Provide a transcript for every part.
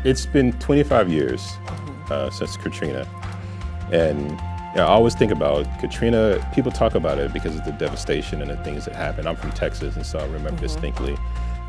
It's been 25 years since Katrina. And I always think about Katrina, people talk about it because of the devastation and the things that happened. I'm from Texas, and so I remember distinctly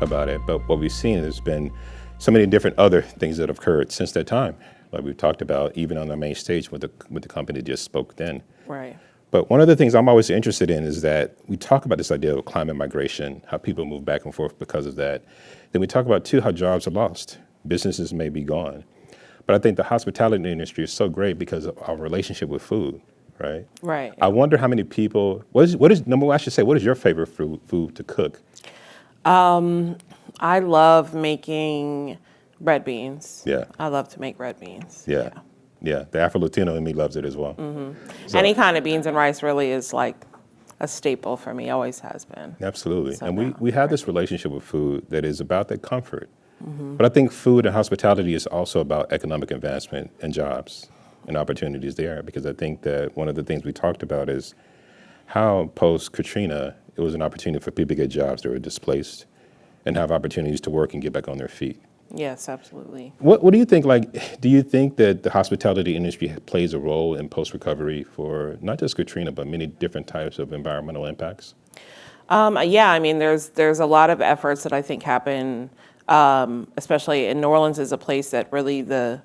about it. But what we've seen, there's been so many different other things that have occurred since that time. Like we've talked about, even on the main stage with the company that just spoke then. Right. But one of the things I'm always interested in is that we talk about this idea of climate migration, how people move back and forth because of that. Then we talk about, too, how jobs are lost. Businesses may be gone. But I think the hospitality industry is so great because of our relationship with food, right? Right. I wonder how many people, what is number one, I should say, what is your favorite food to cook? I love making red beans. Yeah. I love to make red beans. Yeah. Yeah, the Afro-Latino in me loves it as well. So, Any kind of beans and rice really is like a staple for me, always has been. absolutely. So And now, we have this relationship with food that is about that comfort. But I think food and hospitality is also about economic advancement and jobs and opportunities there, because I think that one of the things we talked about is how post-Katrina, it was an opportunity for people to get jobs that were displaced and have opportunities to work and get back on their feet. Yes, absolutely. What do you think, do you think that the hospitality industry plays a role in post-recovery for not just Katrina, but many different types of environmental impacts? Yeah, I mean, there's a lot of efforts that I think happen, especially in New Orleans is a place that really the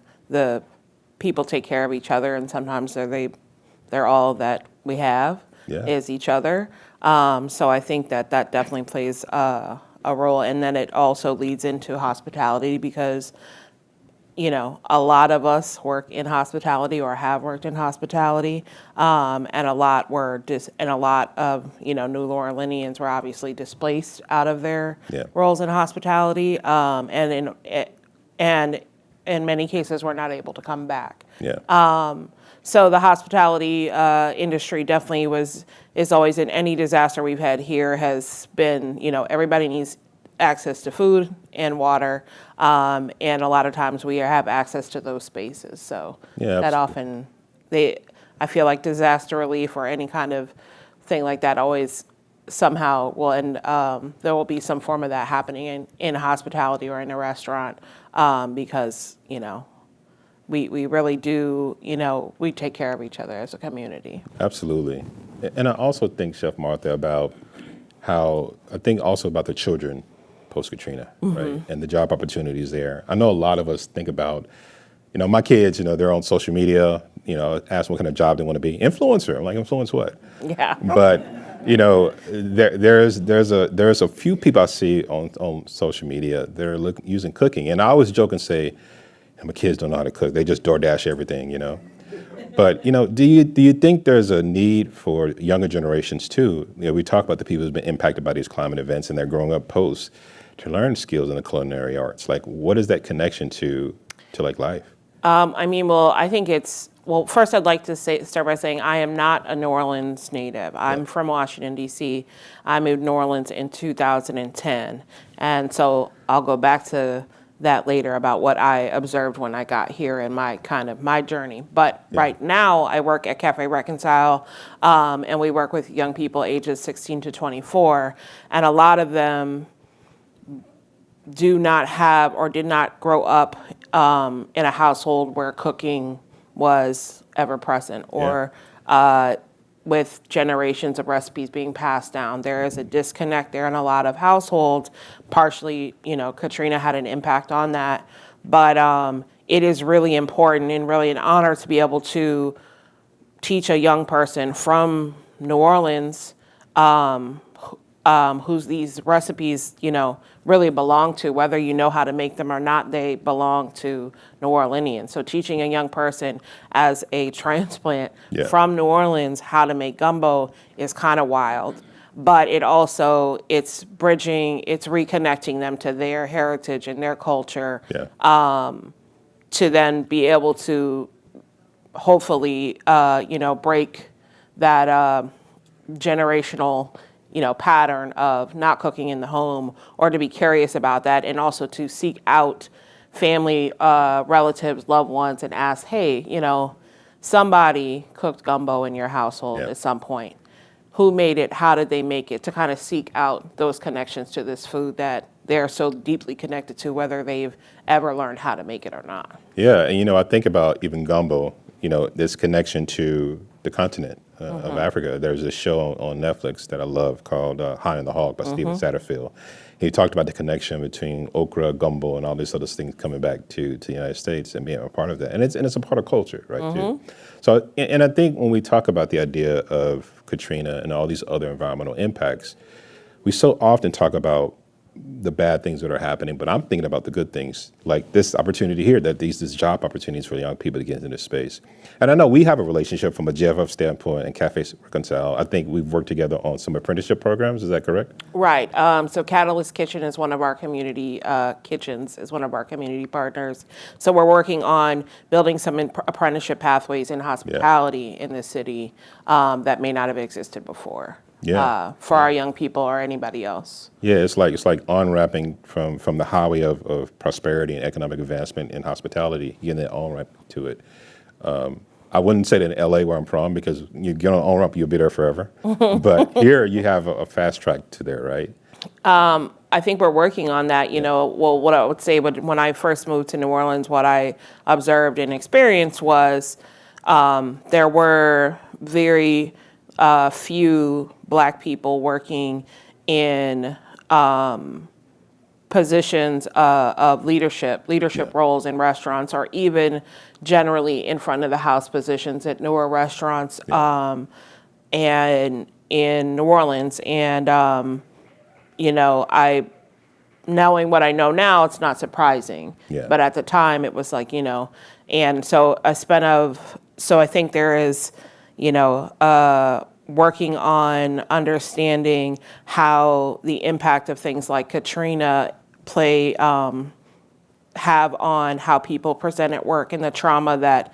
people take care of each other, and sometimes they're all that we have is each other. So I think that definitely plays a role, and then it also leads into hospitality because, you know, a lot of us work in hospitality or have worked in hospitality, and a lot of, you know, New Orleanians were obviously displaced out of their roles in hospitality, and in many cases were not able to come back. So the hospitality industry definitely is always, in any disaster we've had here, has been, you know, everybody needs access to food and water, and a lot of times we have access to those spaces. So that often, I feel like disaster relief or any kind of thing like that always somehow will end, there will be some form of that happening in hospitality or in a restaurant, because, you know, we really do, you know, we take care of each other as a community. Absolutely. And I also think, Chef Martha, about how, I think also about the children post-Katrina, right? And the job opportunities there. I know a lot of us think about, you know, my kids, you know, they're on social media, you know, ask what kind of job they want to be. Influencer. I'm like, influence what? Yeah. But, you know, there's a few people I see on social media that are using cooking. And I always joke and say, my kids don't know how to cook. They just DoorDash everything, you know. But, you know, do you think there's a need for younger generations too? You know, we talk about the people who've been impacted by these climate events and they're growing up post to learn skills in the culinary arts. Like, what is that connection to like life? I mean, well, I think well, first I'd like to start by saying I am not a New Orleans native. I'm from Washington, D.C. I moved to New Orleans in 2010. And so I'll go back to that later about what I observed when I got here and my journey. But right now I work at Café Reconcile, and we work with young people ages 16 to 24. And a lot of them do not have or did not grow up in a household where cooking was ever present or with generations of recipes being passed down. There is a disconnect there in a lot of households. Partially, you know, Katrina had an impact on that. But it is really important and really an honor to be able to teach a young person from New Orleans whose these recipes, you know, really belong to, whether you know how to make them or not, they belong to New Orleanians. So teaching a young person as a transplant from New Orleans how to make gumbo is kind of wild. But it's bridging, it's reconnecting them to their heritage and their culture, to then be able to hopefully, you know, break that generational, you know, pattern of not cooking in the home, or to be curious about that, and also to seek out family, relatives, loved ones, and ask, hey, you know, somebody cooked gumbo in your household at some point. Who made it? How did they make it? To kind of seek out those connections to this food that they're so deeply connected to, whether they've ever learned how to make it or not. Yeah, and I think about even gumbo, this connection to the continent of Africa. There's a show on Netflix that I love called High on the Hog by Steven Satterfield. He talked about the connection between okra, gumbo, and all these other things coming back to the United States and being a part of that. And it's a part of culture, right, too. So, and I think when we talk about the idea of Katrina and all these other environmental impacts, we so often talk about the bad things that are happening, but I'm thinking about the good things, like this opportunity here, that these job opportunities for young people to get into this space. And I know we have a relationship from a GFF standpoint and Café Reconcile. I think we've worked together on some apprenticeship programs. Is that correct? Right. So Catalyst Kitchen is one of our community kitchens, is one of our community partners. So we're working on building some apprenticeship pathways in hospitality in this city that may not have existed before. For our young people or anybody else. Yeah, it's like on-ramping from the highway of prosperity and economic advancement in hospitality, getting that on-ramp to it. I wouldn't say that in LA where I'm from, because you get on on-ramp, you'll be there forever. But here you have a fast track to there, right? I think we're working on that. Well, what I would say, when I first moved to New Orleans, what I observed and experienced was there were very few Black people working in positions of leadership roles in restaurants, or even generally in front of the house positions at newer restaurants and in New Orleans. And I, knowing what I know now, it's not surprising. But at the time, it was like, and so I think there is, working on understanding how the impact of things like Katrina have on how people present at work, and the trauma that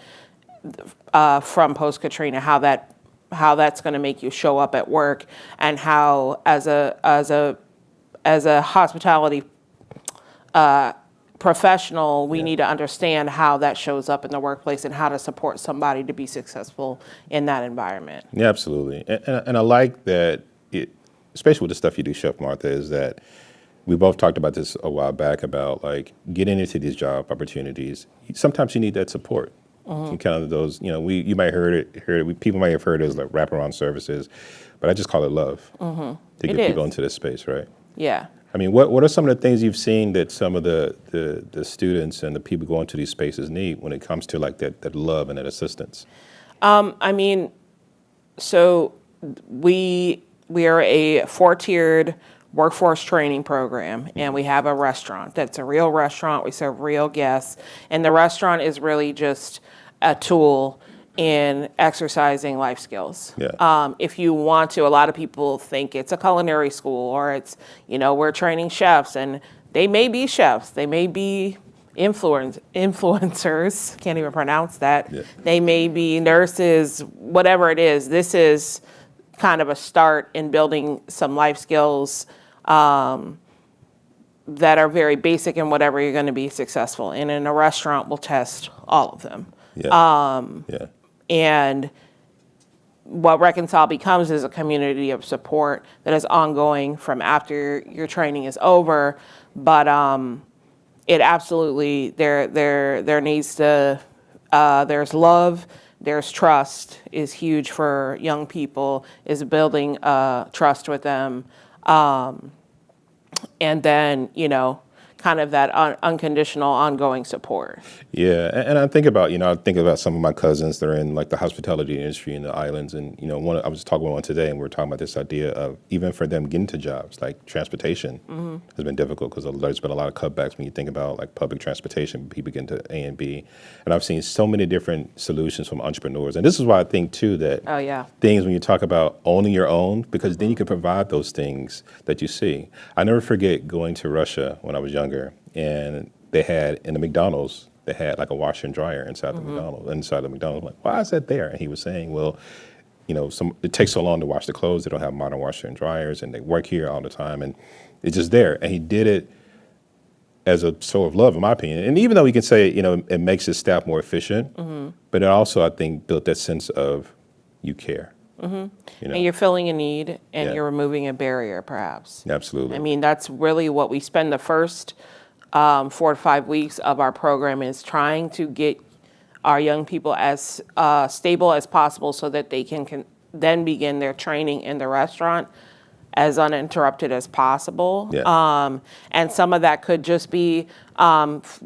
from post-Katrina, how that's going to make you show up at work, and how as a hospitality professional, we need to understand how that shows up in the workplace and how to support somebody to be successful in that environment. Yeah, absolutely. And I like that, especially with the stuff you do, Chef Martha, is that we both talked about this a while back about like getting into these job opportunities. Sometimes you need that support. Kind of those, you might heard it. People might have heard it as like wraparound services, but I just call it love to get people into this space, right? Yeah. I mean, what are some of the things you've seen that some of the students and the people going to these spaces need when it comes to like that love and that assistance? So we are a 4-tiered workforce training program, and we have a restaurant that's a real restaurant. We serve real guests, and the restaurant is really just a tool in exercising life skills. If you want to, a lot of people think it's a culinary school, or it's, we're training chefs, and they may be chefs, they may be influencers, can't even pronounce that. They may be nurses, whatever it is. This is kind of a start in building some life skills that are very basic in whatever you're going to be successful in. And a restaurant will test all of them. And what Reconcile becomes is a community of support that is ongoing from after your training is over. But it absolutely, there needs to, there's love, there's trust is huge for young people, is building trust with them. And then, kind of that unconditional, ongoing support. Yeah, and I think about, some of my cousins that are in like the hospitality industry in the islands, and I was talking with one today, and we were talking about this idea of even for them getting to jobs, like transportation has been difficult because there's been a lot of cutbacks when you think about like public transportation, people getting to A and B, and I've seen so many different solutions from entrepreneurs, and this is why I think too that things when you talk about owning your own, because then you can provide those things that you see. I never forget going to Russia when I was younger. And they had in the McDonald's, they had like a washer and dryer inside the McDonald's. I'm like, why is that there? And he was saying, well, it takes so long to wash the clothes. They don't have modern washer and dryers, and they work here all the time, and it's just there. And he did it as a show of love, in my opinion. And even though you can say, it makes his staff more efficient, but it also, I think, built that sense of you care. You know? And you're filling a need, and Yeah. you're removing a barrier, perhaps. Absolutely. I mean, that's really what we spend the first 4 to 5 weeks of our program is trying to get our young people as stable as possible so that they can then begin their training in the restaurant as uninterrupted as possible. Yeah. And some of that could just be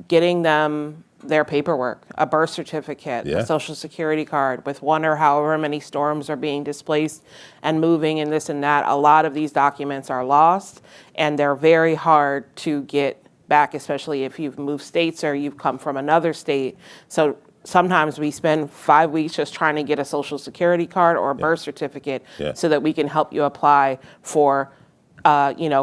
getting them their paperwork, a birth certificate, Yeah. a social security card with one or however many storms are being displaced and moving and this and that. A lot of these documents are lost and they're very hard to get back, especially if you've moved states or you've come from another state. So sometimes we spend 5 weeks just trying to get a social security card or a birth certificate so that we can help you apply for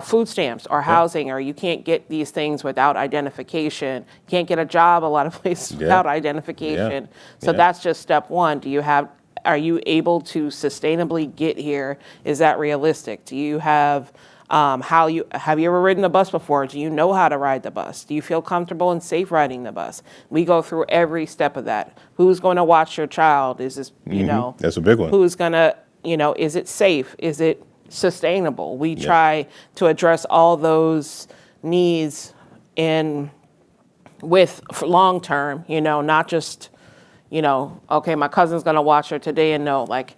food stamps or housing, or you can't get these things without identification. You can't get a job a lot of places without identification. So that's just step one. Are you able to sustainably get here? Is that realistic? Do you have have you ever ridden the bus before? Do you know how to ride the bus? Do you feel comfortable and safe riding the bus? We go through every step of that. Who's going to watch your child? Is this, That's a big one. who's going to, is it safe? Is it sustainable? We try to address all those needs with long term, not just, okay, my cousin's going to watch her today, and no, like,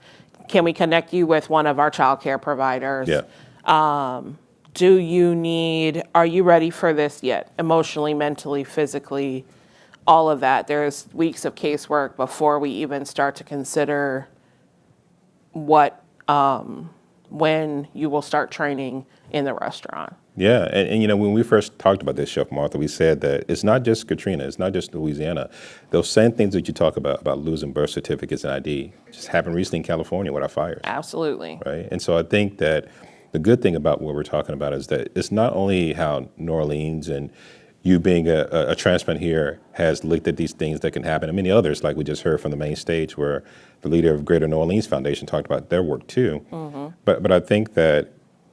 can we connect you with one of our childcare providers? Yeah. Are you ready for this yet? Emotionally, mentally, physically, all of that. There's weeks of casework before we even start to consider when you will start training in the restaurant. Yeah, and when we first talked about this, Chef Martha, we said that it's not just Katrina, it's not just Louisiana. Those same things that you talk about losing birth certificates and ID, just happened recently in California with our fires. Absolutely. Right, and so I think that the good thing about what we're talking about is that it's not only how New Orleans and you being a transplant here has looked at these things that can happen, and many others, like we just heard from the main stage where the leader of Greater New Orleans Foundation talked about their work too. But I think that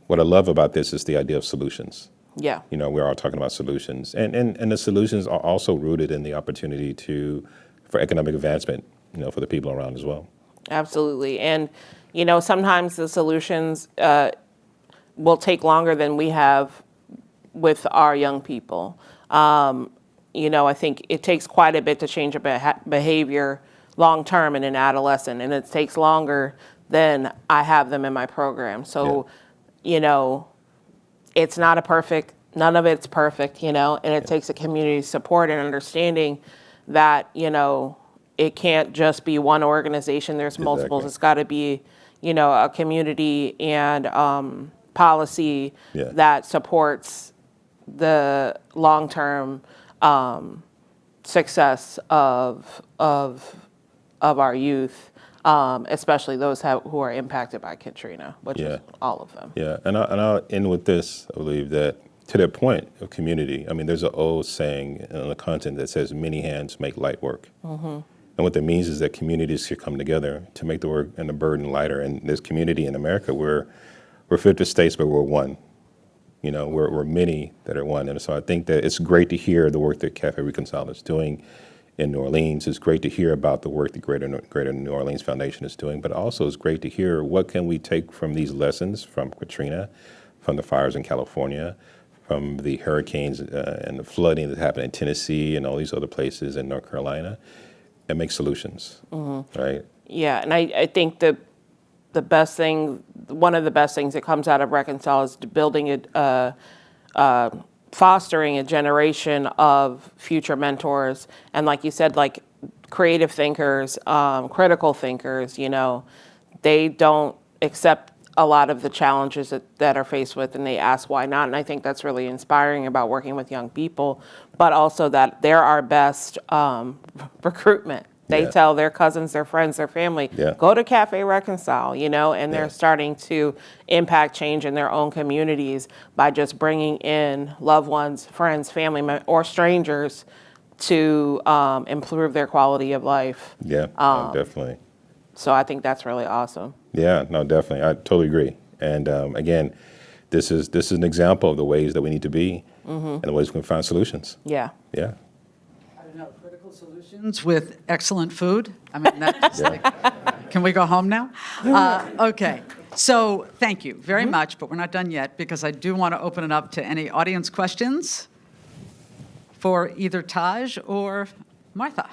what I love about this is the idea of solutions. Yeah. We're all talking about solutions, and the solutions are also rooted in the opportunity for economic advancement, for the people around as well. Absolutely. And, sometimes the solutions will take longer than we have with our young people. I think it takes quite a bit to change a behavior long term in an adolescent, and it takes longer than I have them in my program. So, it's not none of it's perfect, and it takes a community support and understanding that, it can't just be one organization. There's multiples. It's got to be, a community and policy that supports the long-term success of our youth, especially those who are impacted by Katrina, which is all of them. Yeah, and I'll end with this. I believe that to that point of community, there's an old saying in the content that says, "Many hands make light work." And what that means is that communities should come together to make the work and the burden lighter. And this community in America, we're 50 states, but we're one. We're many that are one. And so I think that it's great to hear the work that Café Reconcile is doing in New Orleans. It's great to hear about the work the Greater New Orleans Foundation is doing, but also it's great to hear what can we take from these lessons from Katrina, from the fires in California, from the hurricanes and the flooding that happened in Tennessee and all these other places in North Carolina, and make solutions, right? Yeah, and I think the best thing, one of the best things that comes out of Reconcile is building fostering a generation of future mentors. And like you said, like creative thinkers, critical thinkers, they don't accept a lot of the challenges that are faced with, and they ask why not. And I think that's really inspiring about working with young people, but also that they're our best recruitment. They tell their cousins, their friends, their family, go to Café Reconcile, and they're starting to impact change in their own communities by just bringing in loved ones, friends, family, or strangers to improve their quality of life. Yeah, definitely. So I think that's really awesome. Yeah, no, definitely. I totally agree. And again, this is an example of the ways that we need to be and the ways we can find solutions. Yeah. Yeah. I don't know, critical solutions with excellent food. That's just like Can we go home now? Okay. So thank you very much, but we're not done yet because I do want to open it up to any audience questions for either Taj or Martha.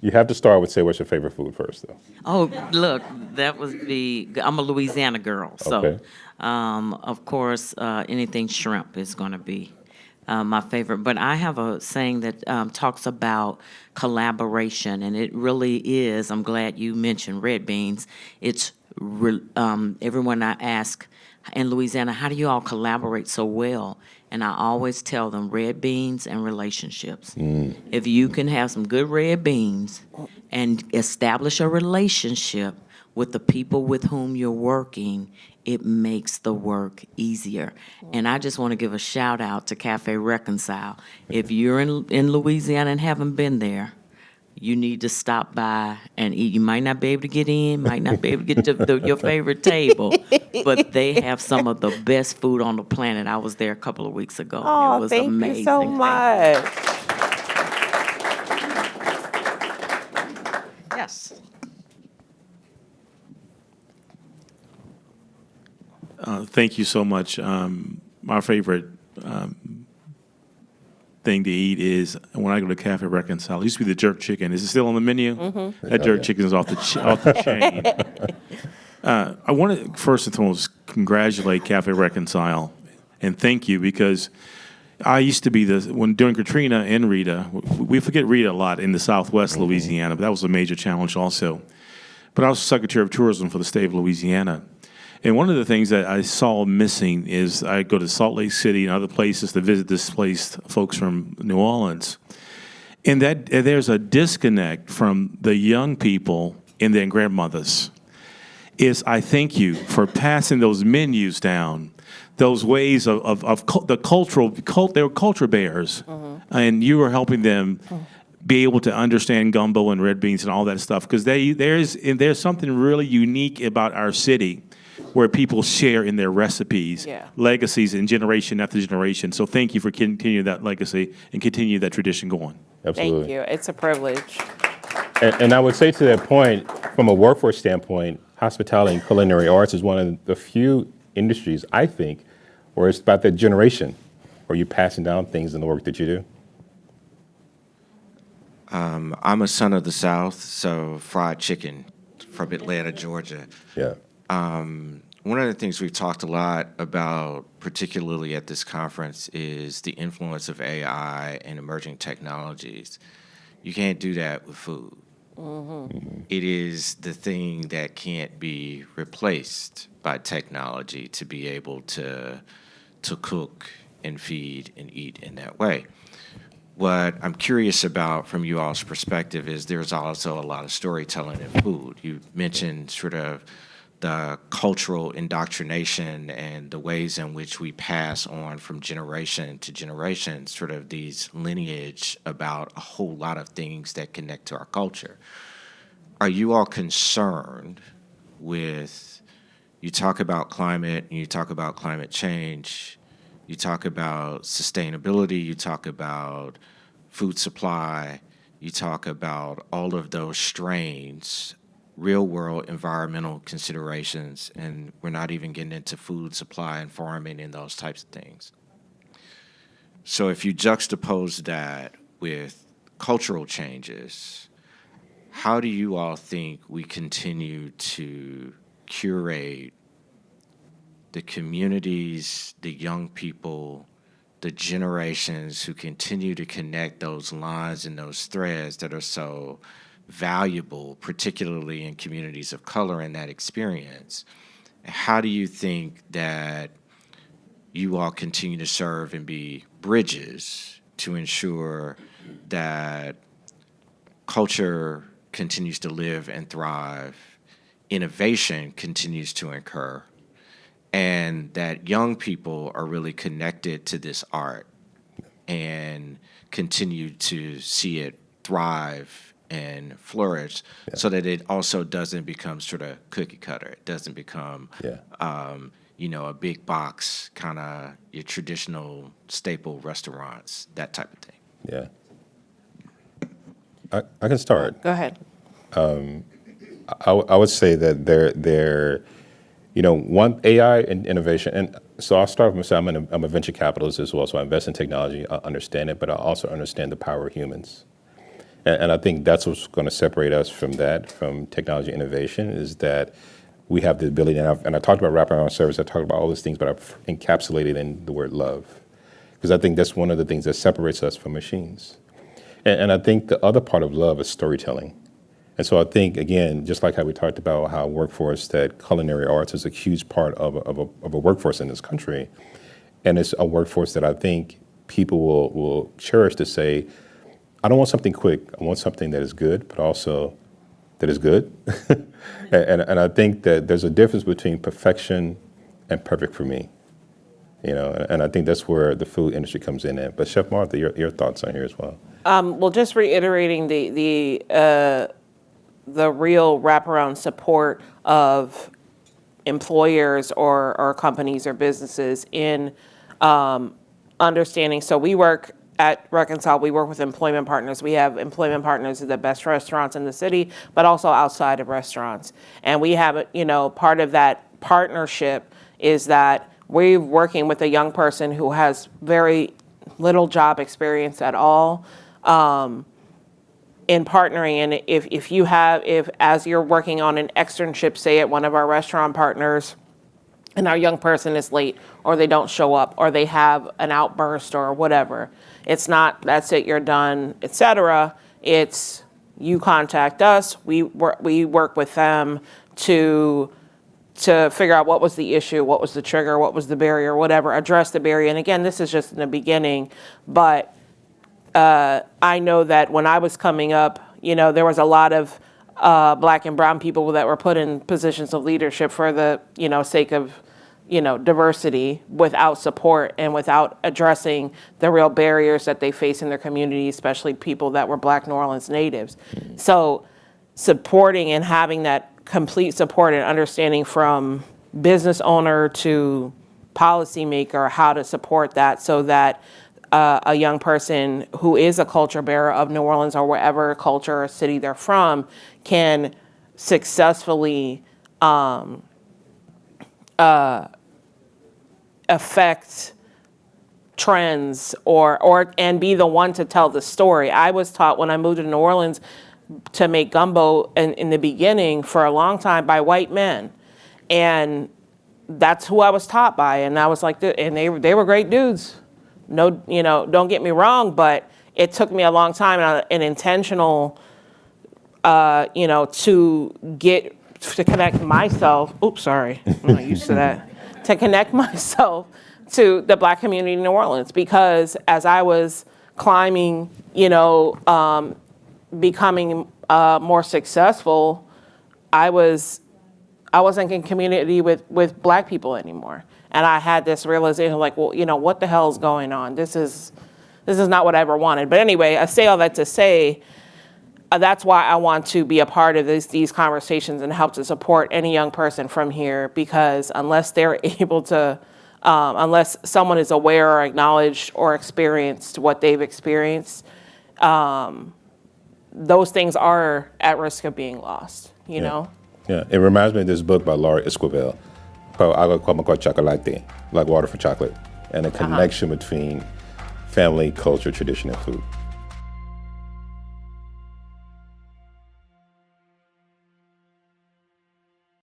You have to start with say what's your favorite food first, though. Oh, look, that would be, I'm a Louisiana girl, so, Okay. of course, anything shrimp is going to be my favorite. But I have a saying that talks about collaboration, and it really is, I'm glad you mentioned red beans. It's, everyone I ask in Louisiana, how do you all collaborate so well? And I always tell them red beans and relationships. If you can have some good red beans and establish a relationship with the people with whom you're working, it makes the work easier. And I just want to give a shout out to Café Reconcile. If you're in Louisiana and haven't been there, you need to stop by and eat. You might not be able to get in, might not be able to get to your favorite table, but they have some of the best food on the planet. I was there a couple of weeks ago. It Oh, was thank amazing. you so much. Yes. Thank you so much. My favorite thing to eat is when I go to Café Reconcile. It used to be the jerk chicken. Is it still on the menu? That jerk chicken is off the chain. I want to first and foremost congratulate Café Reconcile and thank you because I used to be during Katrina and Rita, we forget Rita a lot in the Southwest Louisiana, but that was a major challenge also. But I was Secretary of Tourism for the state of Louisiana. And one of the things that I saw missing is I go to Salt Lake City and other places to visit displaced folks from New Orleans. And that there's a disconnect from the young people and their grandmothers. I thank you for passing those menus down, those ways of the they were culture bearers. And you were helping them be able to understand gumbo and red beans and all that stuff. Because there's something really unique about our city where people share in their recipes, legacies, and generation after generation. So thank you for continuing that legacy and continue that tradition going. Absolutely. Thank you. It's a privilege. And I would say to that point, from a workforce standpoint, hospitality and culinary arts is one of the few industries, I think, where it's about that generation, where you're passing down things in the work that you do. I'm a son of the South, so fried chicken from Atlanta, Georgia. Yeah. One of the things we've talked a lot about, particularly at this conference, is the influence of AI and emerging technologies. You can't do that with food. It is the thing that can't be replaced by technology to be able to cook and feed and eat in that way. What I'm curious about from you all's perspective is there's also a lot of storytelling in food. You mentioned sort of the cultural indoctrination and the ways in which we pass on from generation to generation, sort of these lineage about a whole lot of things that connect to our culture. Are you all concerned with, you talk about climate and you talk about climate change, you talk about sustainability, you talk about food supply, you talk about all of those strains, real-world environmental considerations, and we're not even getting into food supply and farming and those types of things. So if you juxtapose that with cultural changes, how do you all think we continue to curate the communities, the young people, the generations who continue to connect those lines and those threads that are so valuable, particularly in communities of color in that experience? How do you think that you all continue to serve and be bridges to ensure that culture continues to live and thrive, innovation continues to occur, and that young people are really connected to this art and continue to see it thrive and flourish, so that it also doesn't become sort of cookie cutter. It doesn't become, a big box, kind of your traditional staple restaurants, that type of thing. Yeah. I can start. Go ahead. I would say that they're one AI and innovation, and so I'll start with myself. I'm a venture capitalist as well, so I invest in technology. I understand it, but I also understand the power of humans, and I think that's what's going to separate us from technology innovation is that we have the ability. And I talked about wraparound service. I talked about all these things, but I've encapsulated in the word love, because I think that's one of the things that separates us from machines. And I think the other part of love is storytelling. And so I think, again, just like how we talked about how workforce, that culinary arts is a huge part of a workforce in this country. And it's a workforce that I think people will cherish to say, I don't want something quick. I want something that is good, but also that is good. and I think that there's a difference between perfection and perfect for me. And I think that's where the food industry comes in at. But Chef Martha, your thoughts on here as well. Well, just reiterating the real wraparound support of employers or companies or businesses in understanding. So we work at Reconcile, we work with employment partners. We have employment partners at the best restaurants in the city, but also outside of restaurants. And we have, part of that partnership is that we're working with a young person who has very little job experience at all, in partnering. And if as you're working on an externship, say at one of our restaurant partners, and our young person is late, or they don't show up, or they have an outburst or whatever, it's not, that's it, you're done, etc. It's, you contact us, we work with them to figure out what was the issue, what was the trigger, what was the barrier, whatever, address the barrier. And again, this is just in the beginning, but I know that when I was coming up, there was a lot of Black and brown people that were put in positions of leadership for the, sake of, diversity, without support and without addressing the real barriers that they face in their community, especially people that were Black New Orleans natives. So supporting and having that complete support and understanding from business owner to policymaker how to support that, so that a young person who is a culture bearer of New Orleans or wherever culture or city they're from can successfully affect trends and be the one to tell the story. I was taught when I moved to New Orleans to make gumbo in the beginning for a long time by white men, and that's who I was taught by. And I was like, and they were great dudes. No, don't get me wrong, but it took me a long time and an intentional, to connect myself. Oops, sorry, I'm not used to that. To connect myself to the Black community in New Orleans, because as I was climbing, becoming more successful, I wasn't in community with Black people anymore. And I had this realization like, well, what the hell is going on? This is not what I ever wanted. But anyway, I say all that to say, that's why I want to be a part of these conversations and help to support any young person from here, because unless they're able to, unless someone is aware or acknowledged or experienced what they've experienced, those things are at risk of being lost, you know? Yeah, it reminds me of this book by Laura Esquivel, called Agua como chocolate, like water for chocolate, and the connection between family, culture, tradition, and food.